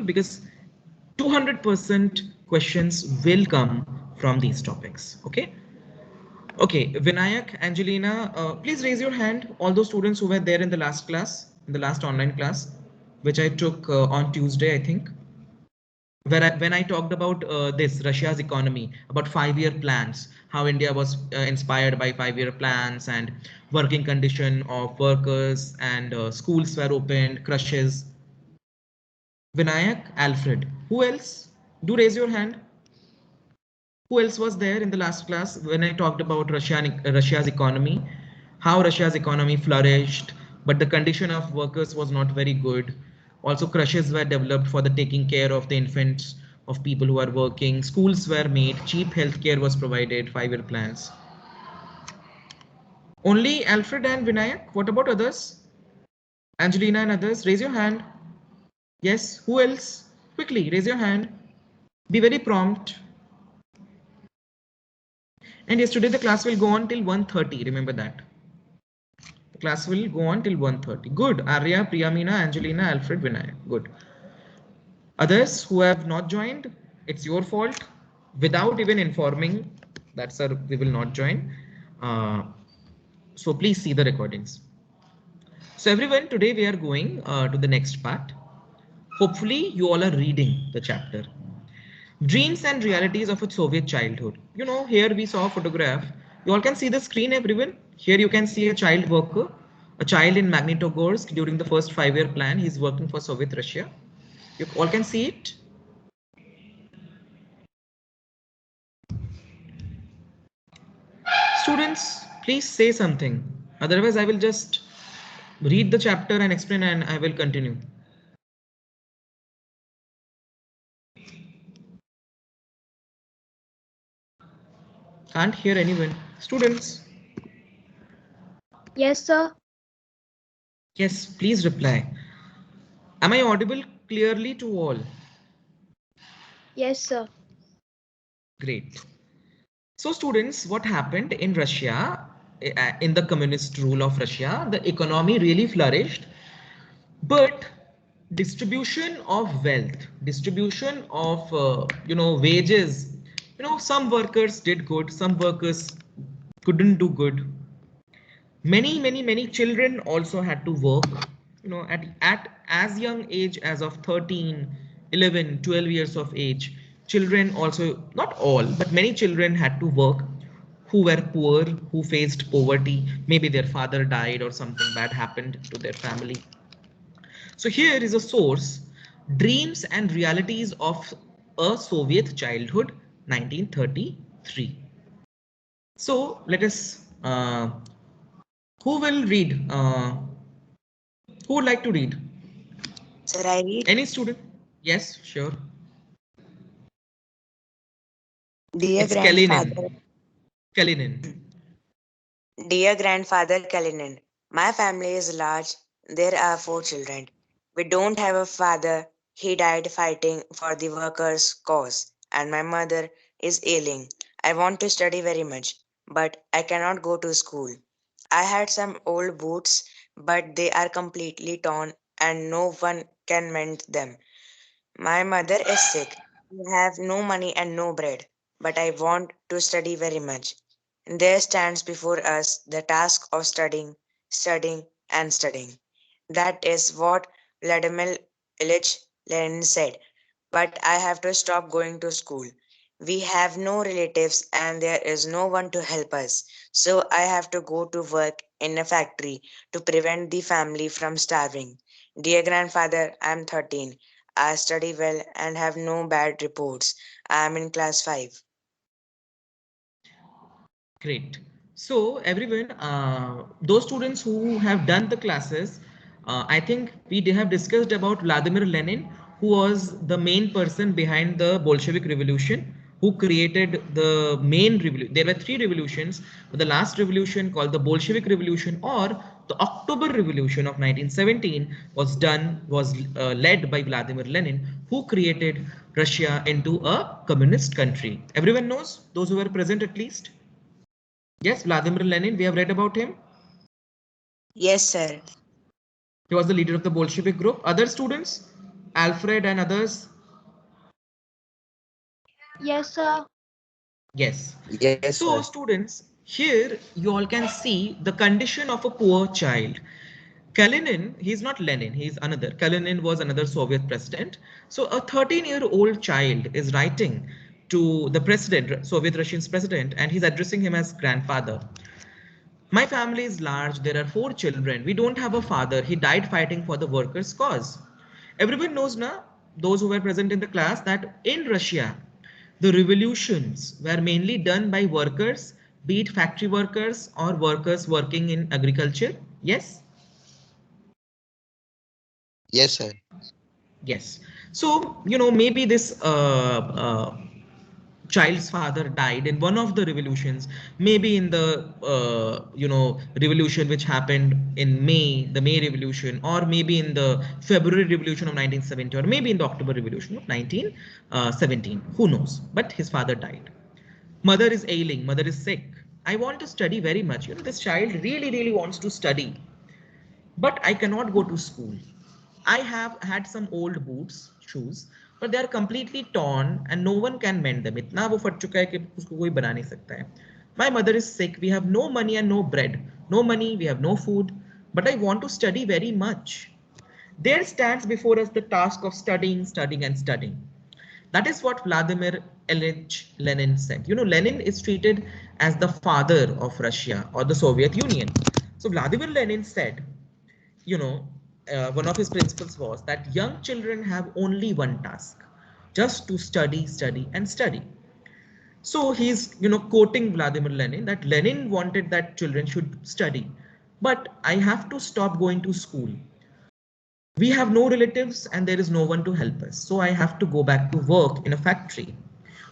because 200% questions will come from these topics. Okay. Okay, Vinayak, Angelina, please raise your hand. All those students who were there in the last class, in the last online class, which I took on Tuesday, I think, where when I talked about this Russia's economy, about 5-year plans, how India was inspired by 5-year plans and working condition of workers, and schools were opened, crushes. Vinayak, Alfred, who else? Do raise your hand. Who else was there in the last class when I talked about Russia's economy, how Russia's economy flourished, but the condition of workers was not very good. Also, crushes were developed for the taking care of the infants of people who are working. Schools were made, cheap healthcare was provided, 5-year plans. Only Alfred and Vinayak. What about others? Angelina and others, raise your hand. Yes, who else? Quickly, raise your hand. Be very prompt. And yesterday the class will go on till 1:30. Remember that. The class will go on till 1:30. Good. Arya, Priyamina, Angelina, Alfred, Vinayak. Good. Others who have not joined, it's your fault. Without even informing that, sir, we will not join. So please see the recordings. So everyone, today we are going to the next part. Hopefully you all are reading the chapter. Dreams and realities of a Soviet childhood. You know, here we saw a photograph. You all can see the screen, everyone. Here you can see a child worker, a child in Magnitogorsk during the first 5-year plan. He's working for Soviet Russia. You all can see it. Students, please say something. Otherwise, I will just read the chapter and explain, and I will continue. Can't hear anyone. Students. Yes, sir. Yes, please reply. Am I audible clearly to all? Yes, sir. Great. So students, what happened in Russia, in the communist rule of Russia, the economy really flourished, but distribution of wealth, distribution of, wages, some workers did good, some workers couldn't do good. Many children also had to work, at as young age as of 13, 11, 12 years of age. Children also, not all, but many children had to work, who were poor, who faced poverty. Maybe their father died or something bad happened to their family. So here is a source: Dreams and Realities of a Soviet Childhood, 1933. So let us, who will read? Who would like to read? Sir, I read. Any student? Yes, sure. Dear It's Kalinin. grandfather, Kalinin. dear grandfather Kalinin, my family is large. There are 4 children. We don't have a father. He died fighting for the workers' cause, and my mother is ailing. I want to study very much, but I cannot go to school. I had some old boots, but they are completely torn and no one can mend them. My mother is sick. We have no money and no bread, but I want to study very much. There stands before us the task of studying, studying, and studying. That is what Vladimir Ilyich Lenin said. But I have to stop going to school. We have no relatives and there is no one to help us. So I have to go to work in a factory to prevent the family from starving. Dear grandfather, I am 13. I study well and have no bad reports. I am in class 5. Great. So everyone, those students who have done the classes, I think we have discussed about Vladimir Lenin, who was the main person behind the Bolshevik Revolution, who created the main revolution. There were 3 revolutions, but the last revolution, called the Bolshevik Revolution or the October Revolution of 1917, was led by Vladimir Lenin, who created Russia into a communist country. Everyone knows, those who were present at least. Yes, Vladimir Lenin, we have read about him. Yes, sir. He was the leader of the Bolshevik group. Other students? Alfred and others? Yes, sir. Yes. Yes, So sir. students, here you all can see the condition of a poor child. Kalinin, he's not Lenin, he's another. Kalinin was another Soviet president. So a 13-year-old child is writing to the president, Soviet Russian's president, and he's addressing him as grandfather. My family is large. There are 4 children. We don't have a father. He died fighting for the workers' cause. Everyone knows now, those who were present in the class, that in Russia, the revolutions were mainly done by workers, be it factory workers or workers working in agriculture. Yes? Yes, sir. Yes. So, maybe this child's father died in one of the revolutions, maybe in the, revolution which happened in May, the May Revolution, or maybe in the February Revolution of 1970, or maybe in the October Revolution of 1917. Who knows? But his father died. Mother is ailing, mother is sick. I want to study very much. This child really, really wants to study, but I cannot go to school. I have had some old boots, shoes, but they are completely torn and no one can mend them. इतना वो फट चुका है कि उसको कोई बना नहीं सकता है. My mother is sick. We have no money and no bread. No money, we have no food. But I want to study very much. There stands before us the task of studying, studying, and studying. That is what Vladimir Ilyich Lenin said. Lenin is treated as the father of Russia or the Soviet Union. So Vladimir Lenin said, you know, one of his principles was that young children have only one task, just to study, study, and study. So he's, quoting Vladimir Lenin, that Lenin wanted that children should study, but I have to stop going to school. We have no relatives and there is no one to help us. So I have to go back to work in a factory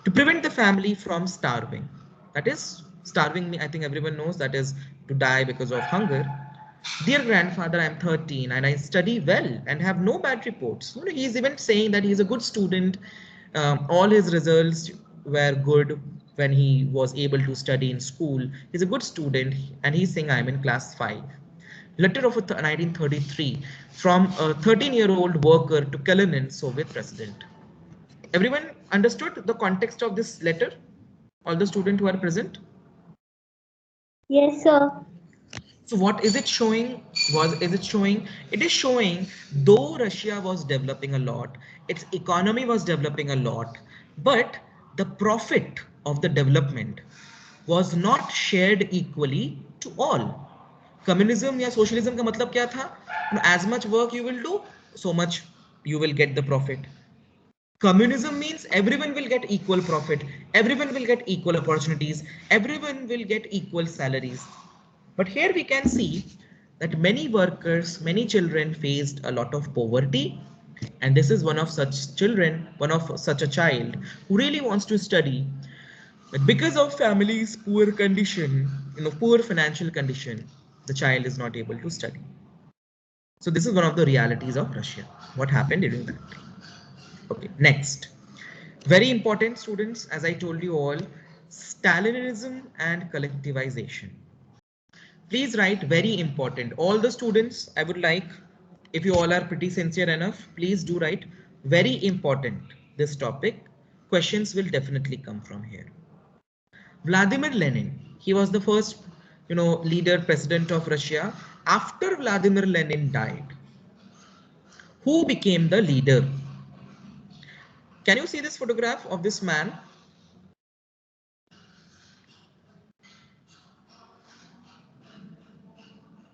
to prevent the family from starving. That is starving, I think everyone knows, that is to die because of hunger. Dear grandfather, I'm 13 and I study well and have no bad reports. He's even saying that he's a good student. All his results were good when he was able to study in school. He's a good student and he's saying I'm in class 5. Letter of 1933 from a 13-year-old worker to Kalinin, Soviet president. Everyone understood the context of this letter? All the students who are present? Yes, sir. So what is it showing? It is showing though Russia was developing a lot, its economy was developing a lot, but the profit of the development was not shared equally to all. Communism या socialism का मतलब क्या था? As much work you will do, so much you will get the profit. Communism means everyone will get equal profit, everyone will get equal opportunities, everyone will get equal salaries. But here we can see that many workers, many children faced a lot of poverty. And this is one of such children, one of such a child who really wants to study. But because of family's poor condition, poor financial condition, the child is not able to study. So this is one of the realities of Russia. What happened during that time? Okay, next. Very important, students, as I told you all, Stalinism and collectivization. Please write very important. All the students, I would like, if you all are pretty sincere enough, please do write very important this topic. Questions will definitely come from here. Vladimir Lenin, he was the first, leader, president of Russia. After Vladimir Lenin died, who became the leader? Can you see this photograph of this man?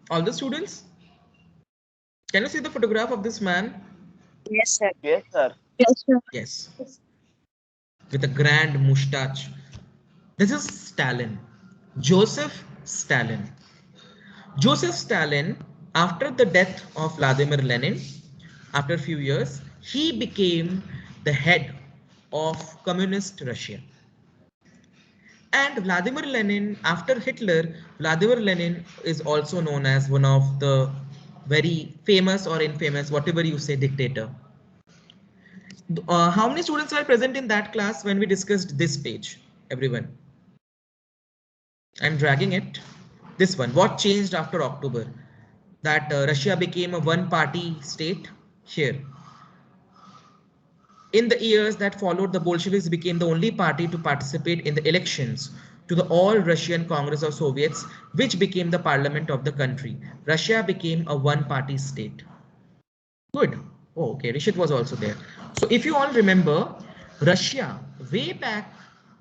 All the students? Can you see the photograph of this man? Yes, sir. Yes, sir. Yes, sir. Yes. With a grand moustache. This is Stalin. Joseph Stalin. Joseph Stalin, after the death of Vladimir Lenin, after a few years, he became the head of communist Russia. And Vladimir Lenin, after Hitler, Vladimir Lenin is also known as one of the very famous or infamous, whatever you say, dictator. How many students were present in that class when we discussed this page? Everyone. I'm dragging it. This one. What changed after October? That Russia became a one-party state here. In the years that followed, the Bolsheviks became the only party to participate in the elections to the All-Russian Congress of Soviets, which became the parliament of the country. Russia became a one-party state. Good. Oh, okay. Rishit was also there. So if you all remember, Russia, way back,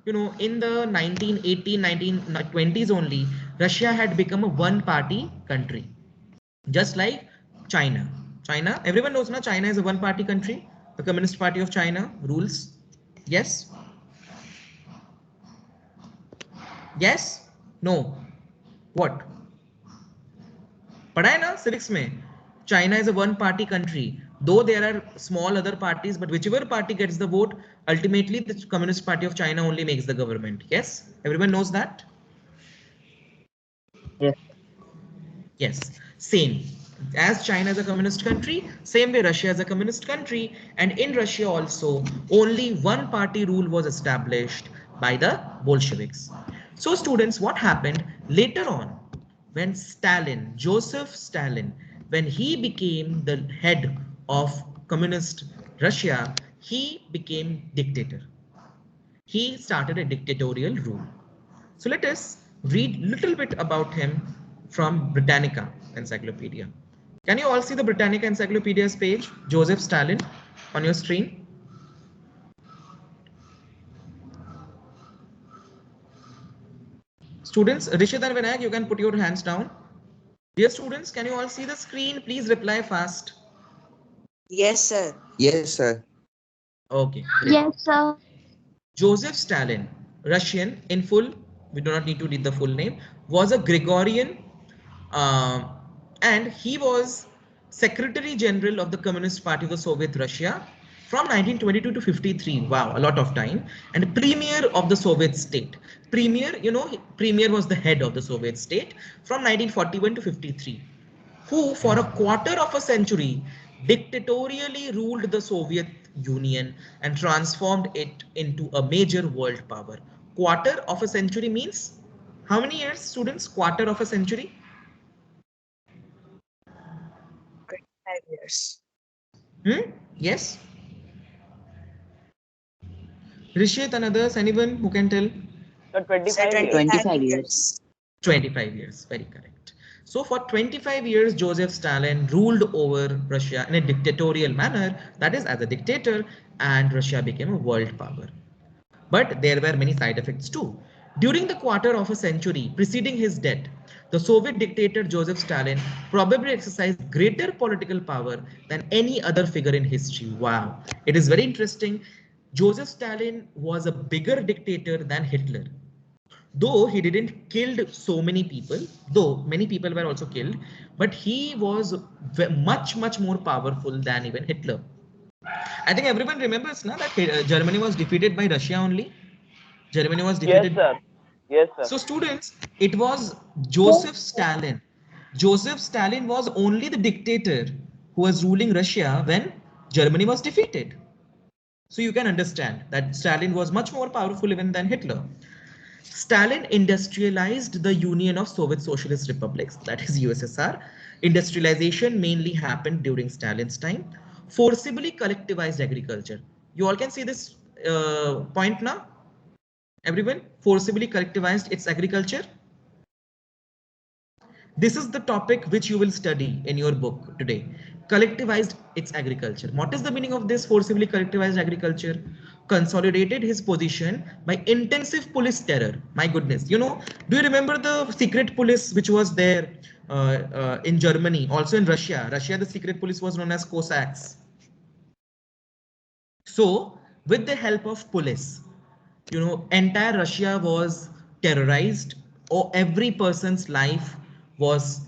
in the 1918, 1920s only, Russia had become a one-party country. Just like China. China, everyone knows now China is a one-party country. The Communist Party of China rules. Yes? Yes? No? What? पढ़ा है ना civics में? China is a one-party country. Though there are small other parties, but whichever party gets the vote, ultimately the Communist Party of China only makes the government. Yes? Everyone knows that? Yes. Yes, same. As China is a communist country, same way Russia is a communist country, and in Russia also, only one party rule was established by the Bolsheviks. So students, what happened later on when Stalin, Joseph Stalin, when he became the head of communist Russia, he became dictator. He started a dictatorial rule. So let us read little bit about him from Britannica Encyclopedia. Can you all see the Britannica Encyclopedia's page, Joseph Stalin, on your screen? Students, Rishit and Vinayak, you can put your hands down. Dear students, can you all see the screen? Please reply fast. Yes, sir. Yes, sir. Okay. Great. Yes, sir. Joseph Stalin, Russian in full, we do not need to read the full name, was a Gregorian and he was Secretary General of the Communist Party of the Soviet Russia from 1922 to 53. Wow, a lot of time. And Premier of the Soviet state. Premier, Premier was the head of the Soviet state from 1941 to 53, who for a quarter of a century dictatorially ruled the Soviet Union and transformed it into a major world power. Quarter of a century means how many years, students? Quarter of a century? 5 years. Yes? Rishit and others, anyone who can tell? So 25 Sir, years. 25 years. 25 years, very correct. So for 25 years, Joseph Stalin ruled over Russia in a dictatorial manner, that is as a dictator, and Russia became a world power. But there were many side effects too. During the quarter of a century preceding his death, the Soviet dictator Joseph Stalin probably exercised greater political power than any other figure in history. Wow, it is very interesting. Joseph Stalin was a bigger dictator than Hitler. Though he didn't killed so many people, though many people were also killed, but he was much more powerful than even Hitler. I think everyone remembers now that Germany was defeated by Russia only. Germany was Yes, defeated. sir. Yes, sir. So students, it was Joseph Stalin. Joseph Stalin was only the dictator who was ruling Russia when Germany was defeated. So you can understand that Stalin was much more powerful even than Hitler. Stalin industrialized the Union of Soviet Socialist Republics, that is USSR. Industrialization mainly happened during Stalin's time. Forcibly collectivized agriculture. You all can see this point now? Everyone, forcibly collectivized its agriculture. This is the topic which you will study in your book today. Collectivized its agriculture. What is the meaning of this forcibly collectivized agriculture? Consolidated his position by intensive police terror. My goodness, do you remember the secret police which was there in Germany, also in Russia? Russia, the secret police was known as Cossacks. So with the help of police, entire Russia was terrorized, or every person's life was,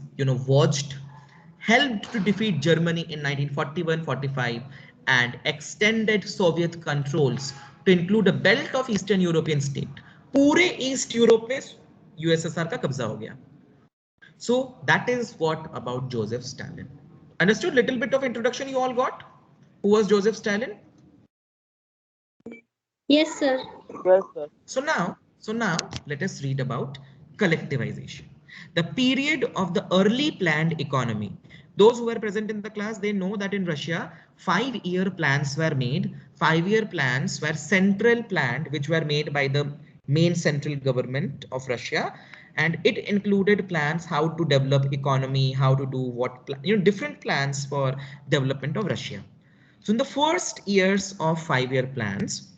watched, helped to defeat Germany in 1941-45 and extended Soviet controls to include a belt of Eastern European state. पूरे East Europe में USSR का कब्जा हो गया. So that is what about Joseph Stalin. Understood? Little bit of introduction you all got? Who was Joseph Stalin? Yes, sir. Yes, sir. So now let us read about collectivization. The period of the early planned economy Those who were present in the class, they know that in Russia, 5-year plans were made. 5-year plans were central planned, which were made by the main central government of Russia. And it included plans how to develop economy, how to do what, different plans for development of Russia. So in the first years of 5-year plans,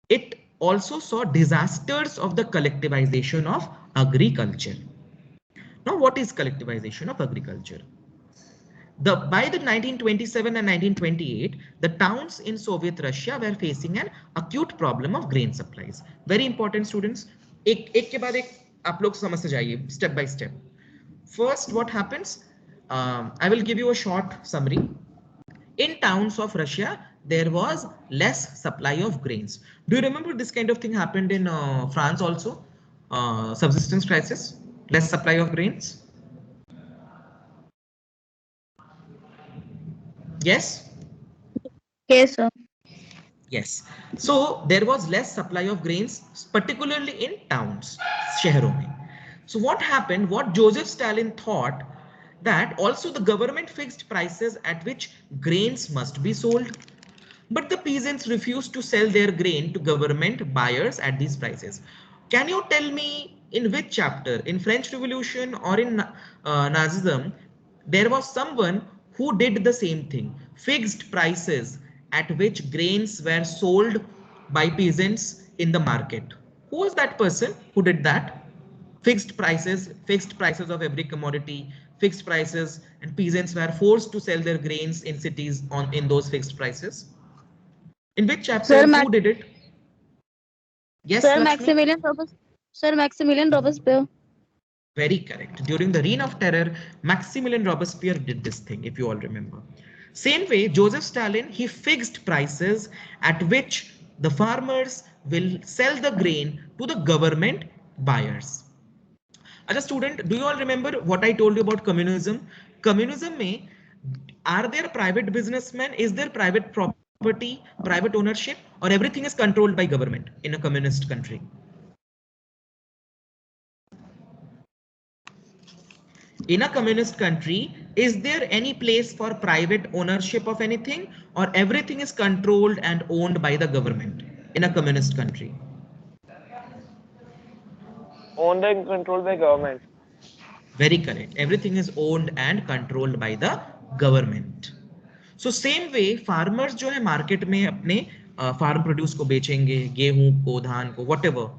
it also saw disasters of the collectivization of agriculture. Now, what is collectivization of agriculture? By the 1927 and 1928, the towns in Soviet Russia were facing an acute problem of grain supplies. Very important, students. एक के बाद एक आप लोग समझ जाइए step by step. First, what happens? I will give you a short summary. In towns of Russia, there was less supply of grains. Do you remember this kind of thing happened in France also? Subsistence crisis, less supply of grains. Yes? Yes, sir. Yes. So there was less supply of grains, particularly in towns, शहरों में. So what happened, what Joseph Stalin thought, that also the government fixed prices at which grains must be sold. But the peasants refused to sell their grain to government buyers at these prices. Can you tell me in which chapter, in French Revolution or in Nazism, there was someone who did the same thing, fixed prices at which grains were sold by peasants in the market? Who was that person who did that? Fixed prices of every commodity, fixed prices, and peasants were forced to sell their grains in cities in those fixed prices. In which chapter? Who did it? Yes, Sir, Lakshmi? Maximilian Robespierre. Very correct. During the Reign of Terror, Maximilian Robespierre did this thing, if you all remember. Same way, Joseph Stalin, he fixed prices at which the farmers will sell the grain to the government buyers. As a student, do you all remember what I told you about communism? Communism mein, are there private businessmen? Is there private property, private ownership, or everything is controlled by government in a communist country? In a communist country, is there any place for private ownership of anything, or everything is controlled and owned by the government in a communist country? Owned and controlled by government. Very correct. Everything is owned and controlled by the government. So same way, farmers जो है market में अपने farm produce को बेचेंगे, गेहूं को, धान को, whatever.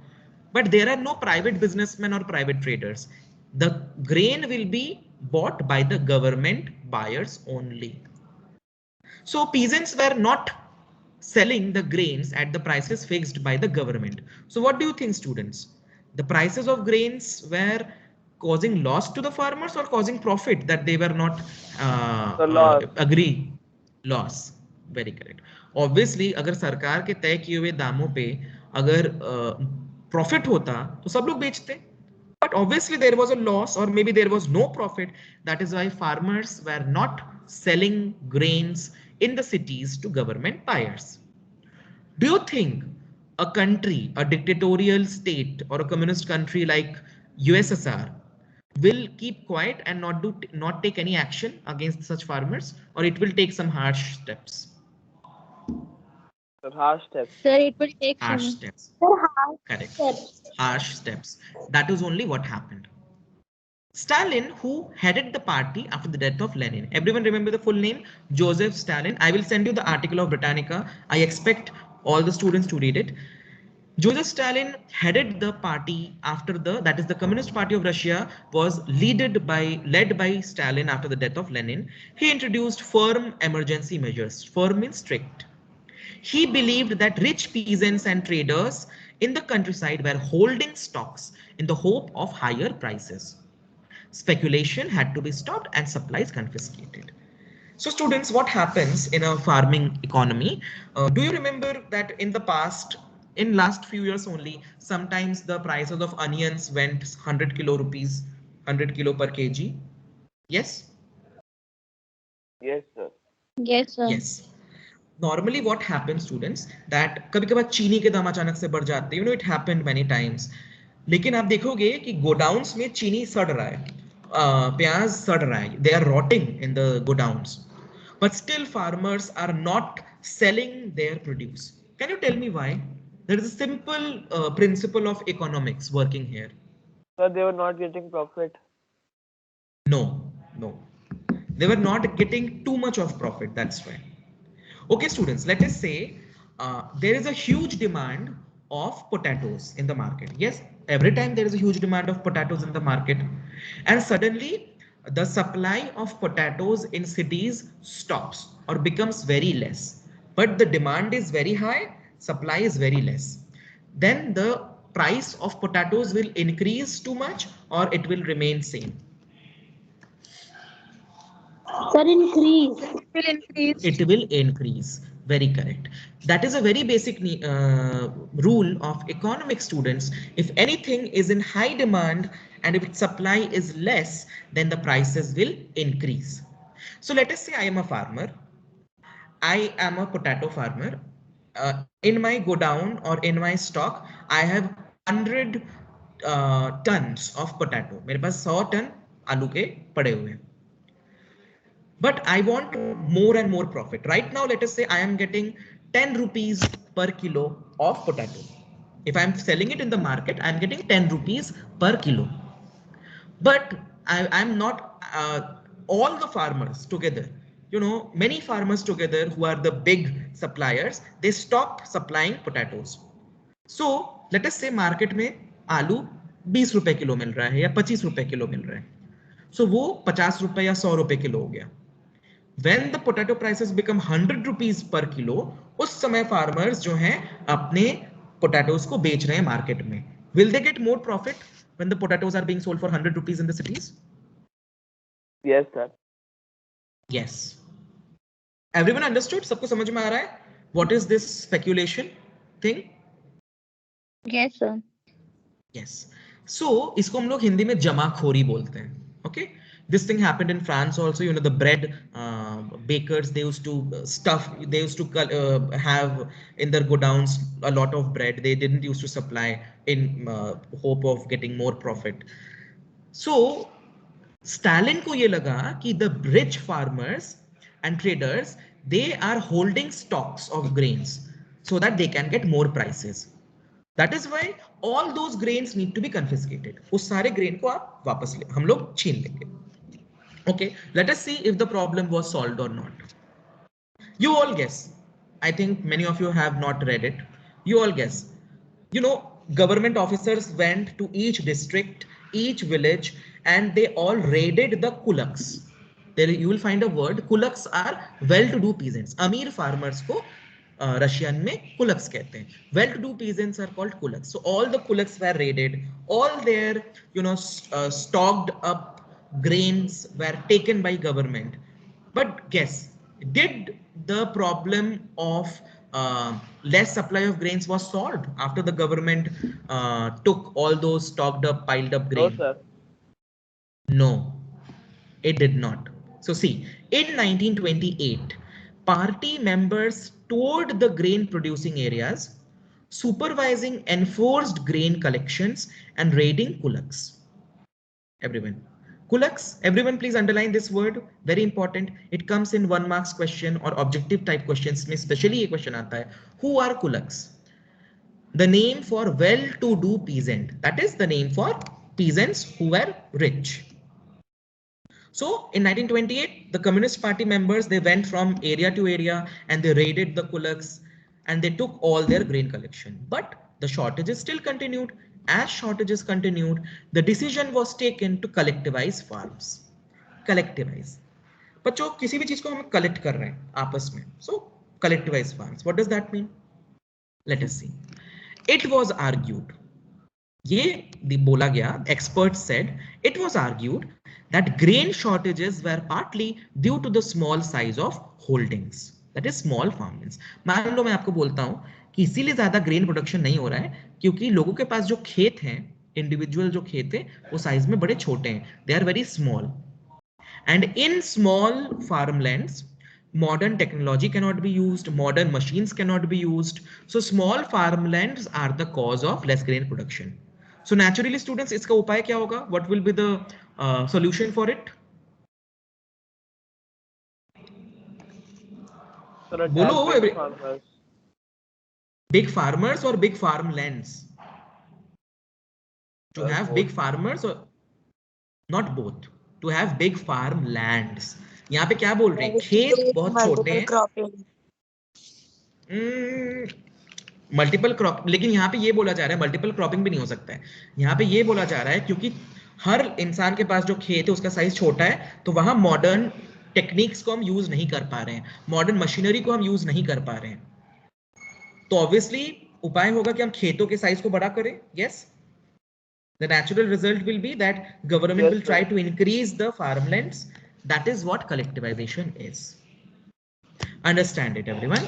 But there are no private businessmen or private traders. The grain will be bought by the government buyers only. So peasants were not selling the grains at the prices fixed by the government. So what do you think, students? The prices of grains were causing loss to the farmers or causing profit that they were not agree? Loss. Very correct. Obviously, अगर सरकार के तय किए हुए दामों पे अगर profit होता तो सब लोग बेचते. But obviously there was a loss, or maybe there was no profit. That is why farmers were not selling grains in the cities to government buyers. Do you think a country, a dictatorial state or a communist country like USSR will keep quiet and not take any action against such farmers, or it will take some harsh steps? Harsh steps. Sir, it will take harsh some steps. Correct. Steps. Harsh steps. That is only what happened. Stalin, who headed the party after the death of Lenin. Everyone remember the full name? Joseph Stalin. I will send you the article of Britannica. I expect all the students to read it. Joseph Stalin headed the party after that is the Communist Party of Russia was led by Stalin after the death of Lenin. He introduced firm emergency measures. Firm means strict. He believed that rich peasants and traders in the countryside were holding stocks in the hope of higher prices. Speculation had to be stopped and supplies confiscated. So students, what happens in a farming economy? Do you remember that in the past, in last few years only, sometimes the prices of onions went 100 kilo rupees, 100 kilo per kg? Yes? Yes, sir. Yes, sir. Yes. Normally what happens, students, that कभी-कभार चीनी के दाम अचानक से बढ़ जाते हैं, it happened many times. लेकिन आप देखोगे कि गोडाउन्स में चीनी सड़ रहा है प्याज सड़ रहा है, they are rotting in the godowns, but still farmers are not selling their produce. Can you tell me why? There is a simple principle of economics working here. Sir, they were not getting profit. No, no, they were not getting too much of profit, that's why. Okay, students, let us say there is a huge demand of potatoes in the market. Yes, every time there is a huge demand of potatoes in the market, and suddenly the supply of potatoes in cities stops or becomes very less. But the demand is very high, supply is very less. Then the price of potatoes will increase too much or it will remain same. Sir, increase. Will increase. It will increase. Very correct. That is a very basic rule of economic, students. If anything is in high demand and if its supply is less, then the prices will increase. So let us say I am a farmer. I am a potato farmer. In my godown or in my stock, I have 100 tons of potato. मेरे पास 100 ton आलू के पड़े हुए हैं. But I want more and more profit. Right now, let us say I am getting 10 rupees per kilo of potato. If I'm selling it in the market, I'm getting 10 rupees per kilo. But I'm not all the farmers together. You know, many farmers together who are the big suppliers, they stop supplying potatoes. So let us say market में आलू 20 रुपए kilo मिल रहा है या 25 रुपए kilo मिल रहा है. So वो 50 रुपए या 100 रुपए किलो हो गया. When the potato prices become 100 rupees per kilo, उस समय farmers जो हैं अपने potatoes को बेच रहे हैं market में. Will they get more profit when the potatoes are being sold for 100 rupees in the cities? Yes, sir. Yes. Everyone understood? सबको समझ में आ रहा है? What is this speculation thing? Yes, sir. Yes. So इसको हम लोग हिंदी में जमाखोरी बोलते हैं. Okay. This thing happened in France also. You know, the bread bakers, they used to stuff, they used to have in their godowns a lot of bread. They didn't used to supply in hope of getting more profit. So Stalin को ये लगा कि the rich farmers and traders, they are holding stocks of grains so that they can get more prices. That is why all those grains need to be confiscated. उस सारे grain को आप वापस ले, हम लोग छीन लेंगे. Okay, let us see if the problem was solved or not. You all guess. I think many of you have not read it. You all guess. You know, government officers went to each district, each village, and they all raided the kulaks. There you will find a word. Kulaks are well-to-do peasants. Amir farmers को Russian में kulaks कहते हैं. Well-to-do peasants are called kulaks. So all the kulaks were raided. All their, you know, stocked up grains were taken by government. But guess, did the problem of less supply of grains was solved after the government took all those stocked up, piled up grain? No, sir. No, it did not. So see, in 1928, party members toured the grain producing areas, supervising enforced grain collections and raiding kulaks. Everyone. Kulaks, everyone please underline this word, very important. It comes in 1 marks question or objective type questions में especially ये question आता है. Who are kulaks? The name for well-to-do peasant. That is the name for peasants who were rich. So in 1928, the Communist Party members, they went from area to area and they raided the kulaks and they took all their grain collection. But the shortages still continued. As shortages continued, the decision was taken to collectivize farms. Collectivize. बच्चों किसी भी चीज को हम collect कर रहे हैं आपस में. So collectivize farms. What does that mean? Let us see. It was argued. ये बोला गया. Experts said it was argued that grain shortages were partly due to the small size of holdings. That is small farmlands. मान लो मैं आपको बोलता हूँ कि इसीलिए ज्यादा ग्रेन प्रोडक्शन नहीं हो रहा है क्योंकि लोगों के पास जो खेत हैं, इंडिविजुअल जो खेत है वो साइज में बड़े छोटे हैं. They are very small. And in small farmlands modern technology cannot be used, modern machines cannot be used. So small farmlands are the cause of less grain production. So naturally students, इसका उपाय क्या होगा? What will be the Solution for it? Sir, Bolo, attack big farmers. big farmers or big farmlands? To have Both. big farmers or not both? To have big farmlands. यहाँ पे क्या बोल रहे हैं? खेत बहुत छोटे Multiple हैं. cropping. मल्टीपल क्रॉप, लेकिन यहाँ पे ये बोला जा रहा है मल्टीपल क्रॉपिंग भी नहीं हो सकता है. यहाँ पे ये बोला जा रहा है क्योंकि हर इंसान के पास जो खेत है उसका साइज छोटा है, तो वहां मॉडर्न टेक्निक्स को हम यूज नहीं कर पा रहे हैं, मॉडर्न मशीनरी को हम यूज नहीं कर पा रहे हैं. तो ऑब्वियसली उपाय होगा कि हम खेतों के साइज को बड़ा करें. Yes, the natural result will be that government Yes, will try to increase the farmlands. That is what collectivization is. Understand it, everyone.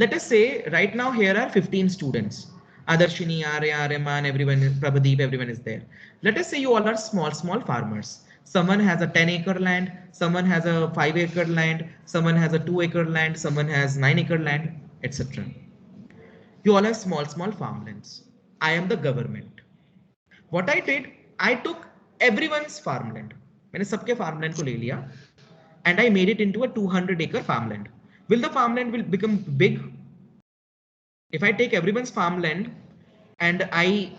Let us say right now here are 15 students. Adarshini, Arya, Reman, everyone, Prabhadeep, everyone is there. Let us say you all are small farmers. Someone has a 10-acre land, someone has a 5-acre land, someone has a 2-acre land, someone has 9-acre land, etc. You all have small farmlands. I am the government. What I did, I took everyone's farmland. मैंने सबके farmland को ले लिया and I made it into a 200-acre farmland. Will the farmland will become big? If I take everyone's farmland and I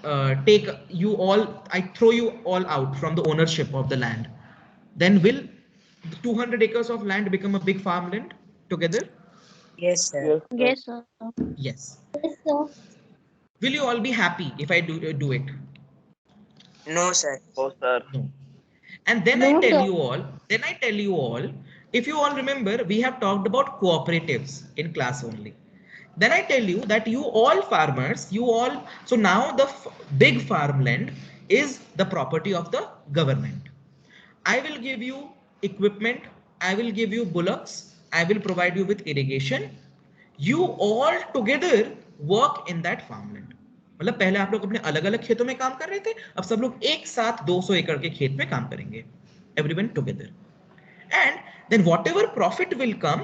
take you all, I throw you all out from the ownership of the land, then will the 200 acres of land become a big farmland together? Yes, sir. Yes, sir. Yes, sir. Yes. Yes, sir. Will you all be happy if I do it? No, sir. Oh, sir. No. And then No, I tell sir. you all, if you all remember, we have talked about cooperatives in class only. Then I tell you that you all farmers, so now the big farmland is the property of the government. I will give you equipment, I will give you bullocks, I will provide you with irrigation. You all together work in that farmland. मतलब पहले आप लोग अपने अलग अलग खेतों में काम कर रहे थे, अब सब लोग एक साथ 200 एकड़ के खेत में काम करेंगे. Everyone together. And then whatever profit will come,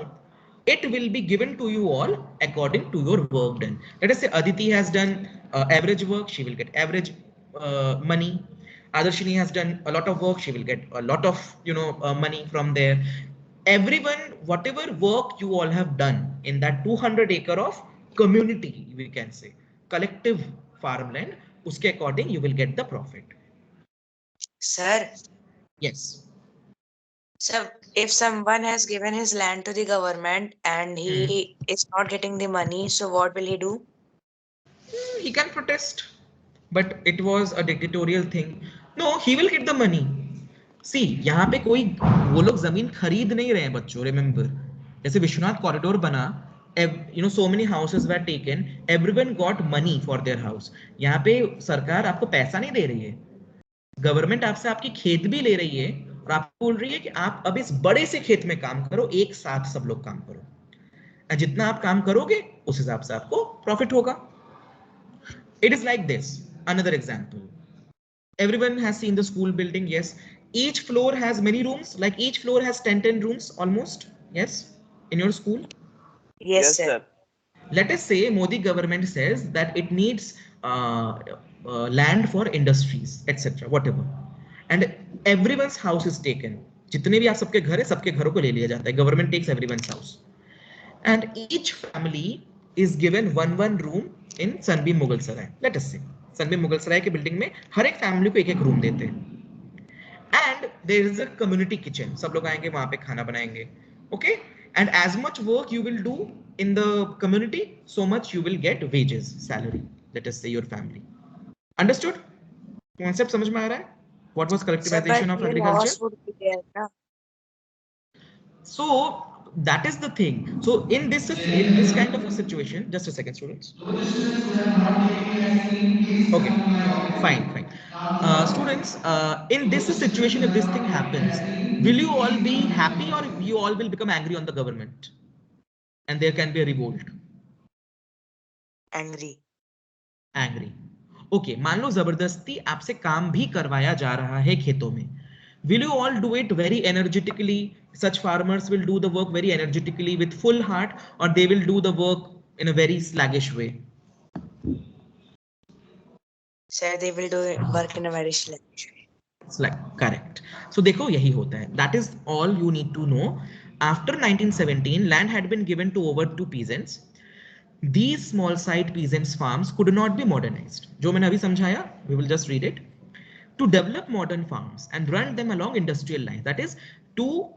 it will be given to you all according to your work done. Let us say Aditi has done average work, she will get average money. Adarshini has done a lot of work, she will get a lot of money from there. Everyone, whatever work you all have done in that 200 acre of community, we can say collective farmland, uske according you will get the profit. Sir, Yes. so if someone has given his land to the government and he is not getting the money, so what will he do? He can protest, but it was a dictatorial thing. No, he will get the money. See, यहाँ पे कोई वो लोग जमीन खरीद नहीं रहे हैं बच्चों. Remember, जैसे विश्वनाथ कॉरिडोर बना, so many houses were taken, everyone got money for their house. यहाँ पे सरकार आपको पैसा नहीं दे रही है, गवर्नमेंट आपसे आपकी खेत भी ले रही है और आपको बोल रही है कि आप अब इस बड़े से खेत में काम करो, एक साथ सब लोग काम करो, और जितना आप काम करोगे उस हिसाब से आपको प्रॉफिट होगा. It is like this. Another example. Everyone has seen the school building. Yes. Each floor has many rooms. Like each floor has 10 rooms almost. Yes. In your school. Yes, sir. Let us say Modi government says that it needs land for industries, etc. Whatever. And everyone's house is taken. जितने भी आप सबके घर है, सबके घरों को ले लिया जाता है. Government takes everyone's house. And each family is given one room in Sunbeam Mughal Sarai. Let us say Sunbeam Mughal Sarai के बिल्डिंग में हर एक फैमिली को एक रूम देते हैं. And there is a community kitchen. सब लोग आएंगे वहां पे खाना बनाएंगे. Okay? And as much work you will do in the community, so much you will get wages, salary. Let us say your family. Understood? Concept समझ में आ रहा है? What was collectivization of agriculture? So that is the thing. So in this kind of a situation, just a second, students. Okay, fine. Students, in this situation, if this thing happens, will you all be happy or you all will become angry on the government? And there can be a revolt. Angry. Okay, मान लो जबरदस्ती आपसे काम भी करवाया जा रहा है खेतों में. Will you all do it very energetically? Such farmers will do the work very energetically with full heart, or they will do the work in a very sluggish way? Sir, they will do work in a very sluggish way. It's like correct. So देखो यही होता है. That is all you need to know. After 1917, land had been given to over to peasants. These small side peasants farms could not be modernized. जो मैंने अभी समझाया, we will just read it. To develop modern farms and run them along industrial lines. That is to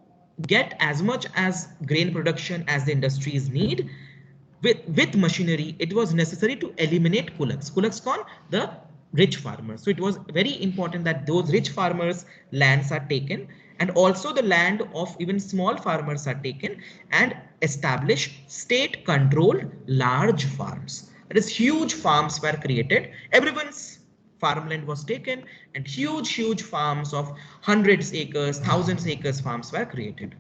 get as much as grain production as the industries need with machinery. It was necessary to eliminate kulaks. Kulaks kaun? The rich farmers. So it was very important that those rich farmers' lands are taken, and also the land of even small farmers are taken and establish state controlled large farms. That is, huge farms were created. Everyone's farmland was taken and huge farms of hundreds acres, thousands acres farms were created.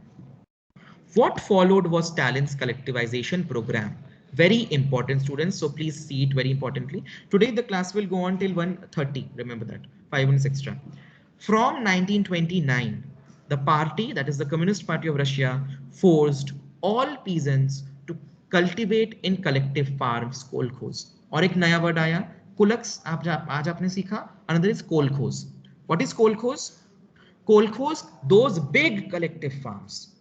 What followed was Stalin's collectivization program. Very important, students, so please see it very importantly. Today the class will go on till 1:30. Remember that, 5 minutes extra. From 1929, the party, that is the Communist Party of Russia, forced all peasants to cultivate in collective farms, kolkhoz. और एक नया word आया, kulaks, आज आपने सीखा. Another is kolkhoz. What is kolkhoz? Kolkhoz, those big collective farms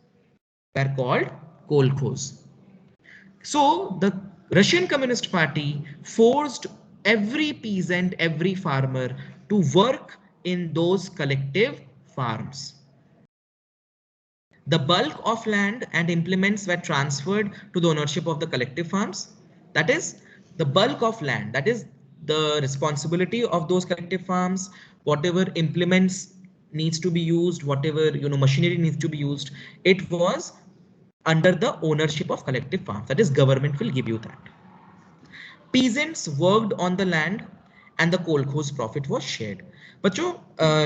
were called kolkhoz. So the Russian Communist Party forced every peasant, every farmer to work in those collective farms. The bulk of land and implements were transferred to the ownership of the collective farms. That is, the bulk of land, that is the responsibility of those collective farms. Whatever implements needs to be used, whatever machinery needs to be used, it was under the ownership of collective farms. That is, government will give you that. Peasants worked on the land and the kolkhoz profit was shared. Bachcho,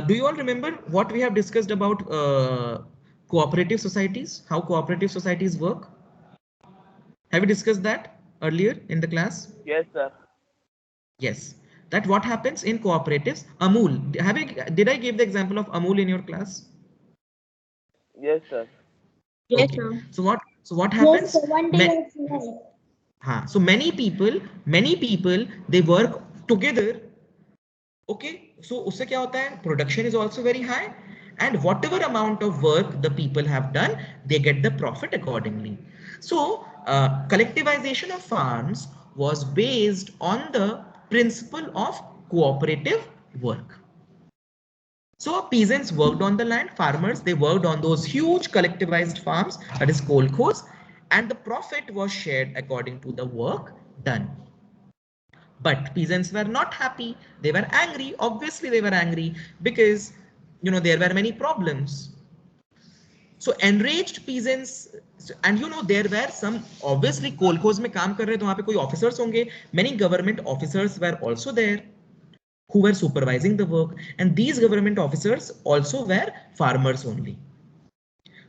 do you all remember what we have discussed about cooperative societies, how cooperative societies work? Have we discussed that earlier in the class? Yes, sir. Yes. That what happens in cooperatives? Amul, did I give the example of Amul in your class? Yes, sir. Yes, Okay. sir. So what happens? Yes, one day. So many people, they work together. Okay, so usse kya hota hai? Production is also very high, and whatever amount of work the people have done, they get the profit accordingly. So collectivization of farms was based on the principle of cooperative work. So peasants worked on the land, farmers, they worked on those huge collectivized farms, that is kolkhoz, and the profit was shared according to the work done. But peasants were not happy. They were angry. Obviously, they were angry because, there were many problems. So enraged peasants, and there were some, obviously, kolkhoz mein kaam kar rahe, to wahan pe koi officers honge. Many government officers were also there who were supervising the work, and these government officers also were farmers only.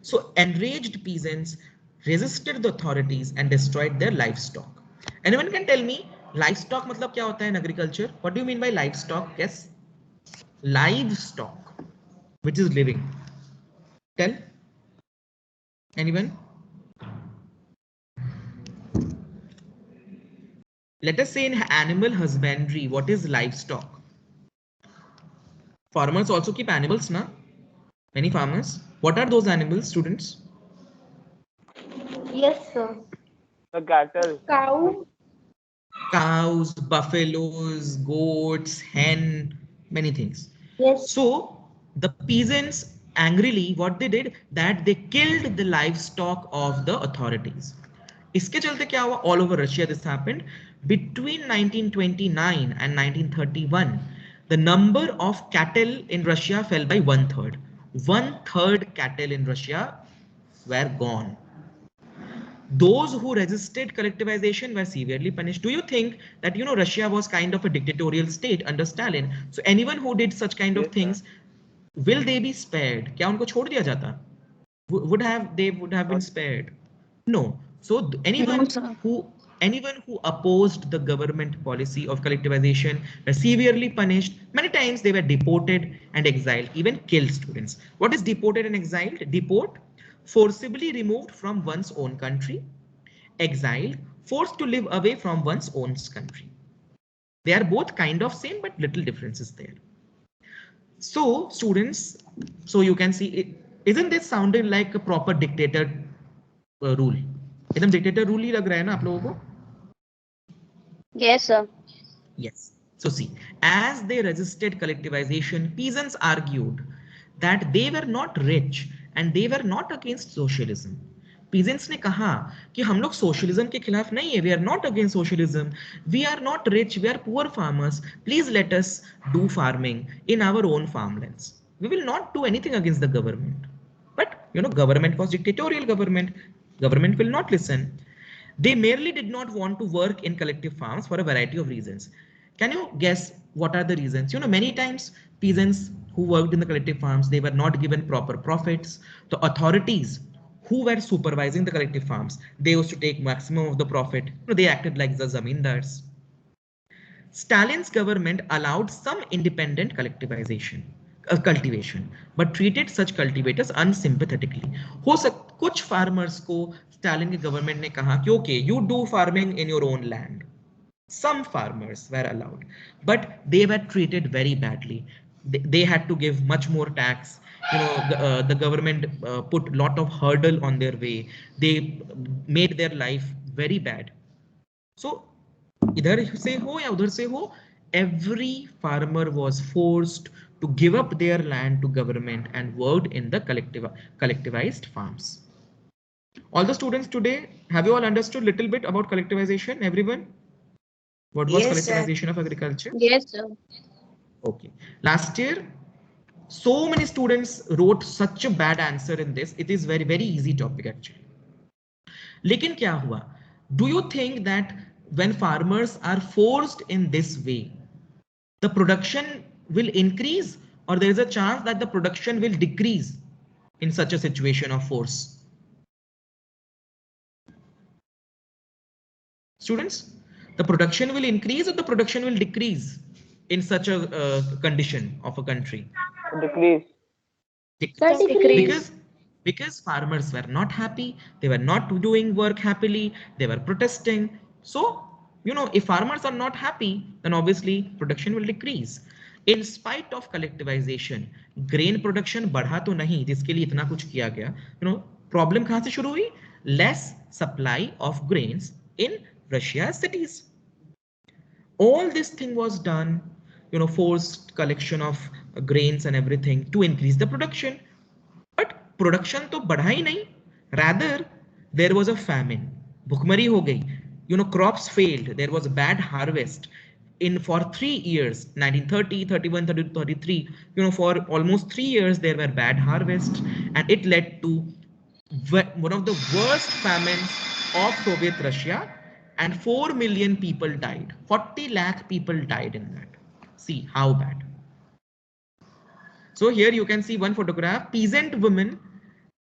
So enraged peasants resisted the authorities and destroyed their livestock. Anyone can tell me livestock matlab kya hota hai in agriculture? What do you mean by livestock? Yes, livestock, which is living. Tell anyone. Let us say in animal husbandry, what is livestock? Farmers also keep animals, na? Many farmers. What are those animals, students? Yes, sir. The cattle. Cow. Cows, buffaloes, goats, hen, many things. Yes. So the peasants angrily, what they did, that they killed the livestock of the authorities. इसके चलते क्या हुआ? All over Russia this happened. Between 1929 and 1931, the number of cattle in Russia fell by 1/3. 1/3 cattle in Russia were gone. Those who resisted collectivization were severely punished. Do you think that Russia was kind of a dictatorial state under Stalin? So anyone who did such kind of things, will they be spared? क्या उनको छोड़ दिया जाता? They would have been spared? No. So anyone who opposed the government policy of collectivization were severely punished. Many times they were deported and exiled, even killed. Students, what is deported and exiled? Deport, forcibly removed from one's own country. Exiled, forced to live away from one's own country. They are both kind of same, but little differences there. So students, so you can see it, isn't this sounding like a proper dictator rule? एकदम dictator rule ही लग रहा है ना आप लोगों को? Yes, sir. Yes. So see, as they resisted collectivization, peasants argued that they were not rich and they were not against socialism. Peasants ने कहा कि हम लोग socialism के खिलाफ नहीं है. We are not against socialism. We are not rich. We are poor farmers. Please let us do farming in our own farmlands. We will not do anything against the government. But you know, government was dictatorial government. Government will not listen. They merely did not want to work in collective farms for a variety of reasons. Can you guess what are the reasons? You know, many times peasants who worked in the collective farms, they were not given proper profits. The authorities who were supervising the collective farms, they used to take maximum of the profit. You know, they acted like the zamindars. Stalin's government allowed some independent collectivization, cultivation, but treated such cultivators unsympathetically. कुछ farmers को Stalin की government ने कहा कि okay, you do farming in your own land. Some farmers were allowed, but they were treated very badly. They had to give much more tax. You know, the government put lot of hurdle on their way. They made their life very bad. So इधर से हो या उधर से हो, every farmer was forced to give up their land to government and worked in the collectivized farms. All the students today, have you all understood little bit about collectivization? Everyone, what was Yes, sir. collectivization of agriculture? Yes, sir. Okay, last year so many students wrote such a bad answer in this. It is very easy topic actually. लेकिन क्या हुआ? Do you think that when farmers are forced in this way, the production will increase, or there is a chance that the production will decrease in such a situation of force? Students, the production will increase or the production will decrease in such a condition of a country? Decrease. Decrease. Because farmers were not happy, they were not doing work happily, they were protesting. So you know, if farmers are not happy, then obviously production will decrease. In spite of collectivization, grain production बढ़ा तो नहीं, जिसके लिए इतना कुछ किया गया. You know, problem कहाँ से शुरू हुई? Less supply of grains in Russia's cities. All this thing was done, you know, forced collection of grains and everything to increase the production. But production तो बढ़ा ही नहीं. Rather, there was a famine. भुखमरी हो गई. You know, crops failed. There was a bad harvest for 3 years, 1930, 31, 32, 33. You know, for almost 3 years there were bad harvests, and it led to one of the worst famines of Soviet Russia, and 4 million people died. 40 lakh people died in that. See how bad. So here you can see one photograph, peasant women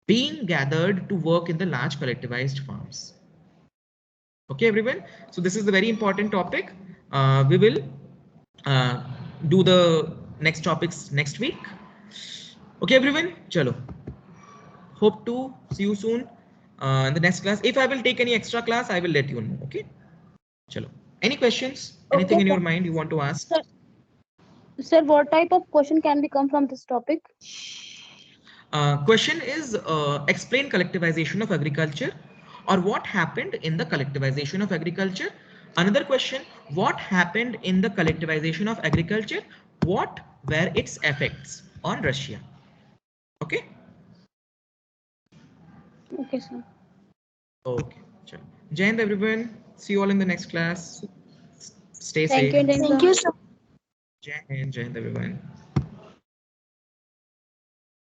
being gathered to work in the large collectivized farms. Okay, everyone. So this is the very important topic. We will do the next topics next week. Okay, everyone. Chalo. Hope to see you soon in the next class. If I will take any extra class, I will let you know. Okay. Chalo. Any questions? Anything in your mind you want to ask? Sir, what type of question can become from this topic? Question is explain collectivization of agriculture, or what happened in the collectivization of agriculture. Another question, what happened in the collectivization of agriculture? What were its effects on Russia? Okay. Okay, sir. Okay. Jai Hind, everyone. See you all in the next class. Stay Thank safe. you. Thank you, sir. Jai Hind, everyone.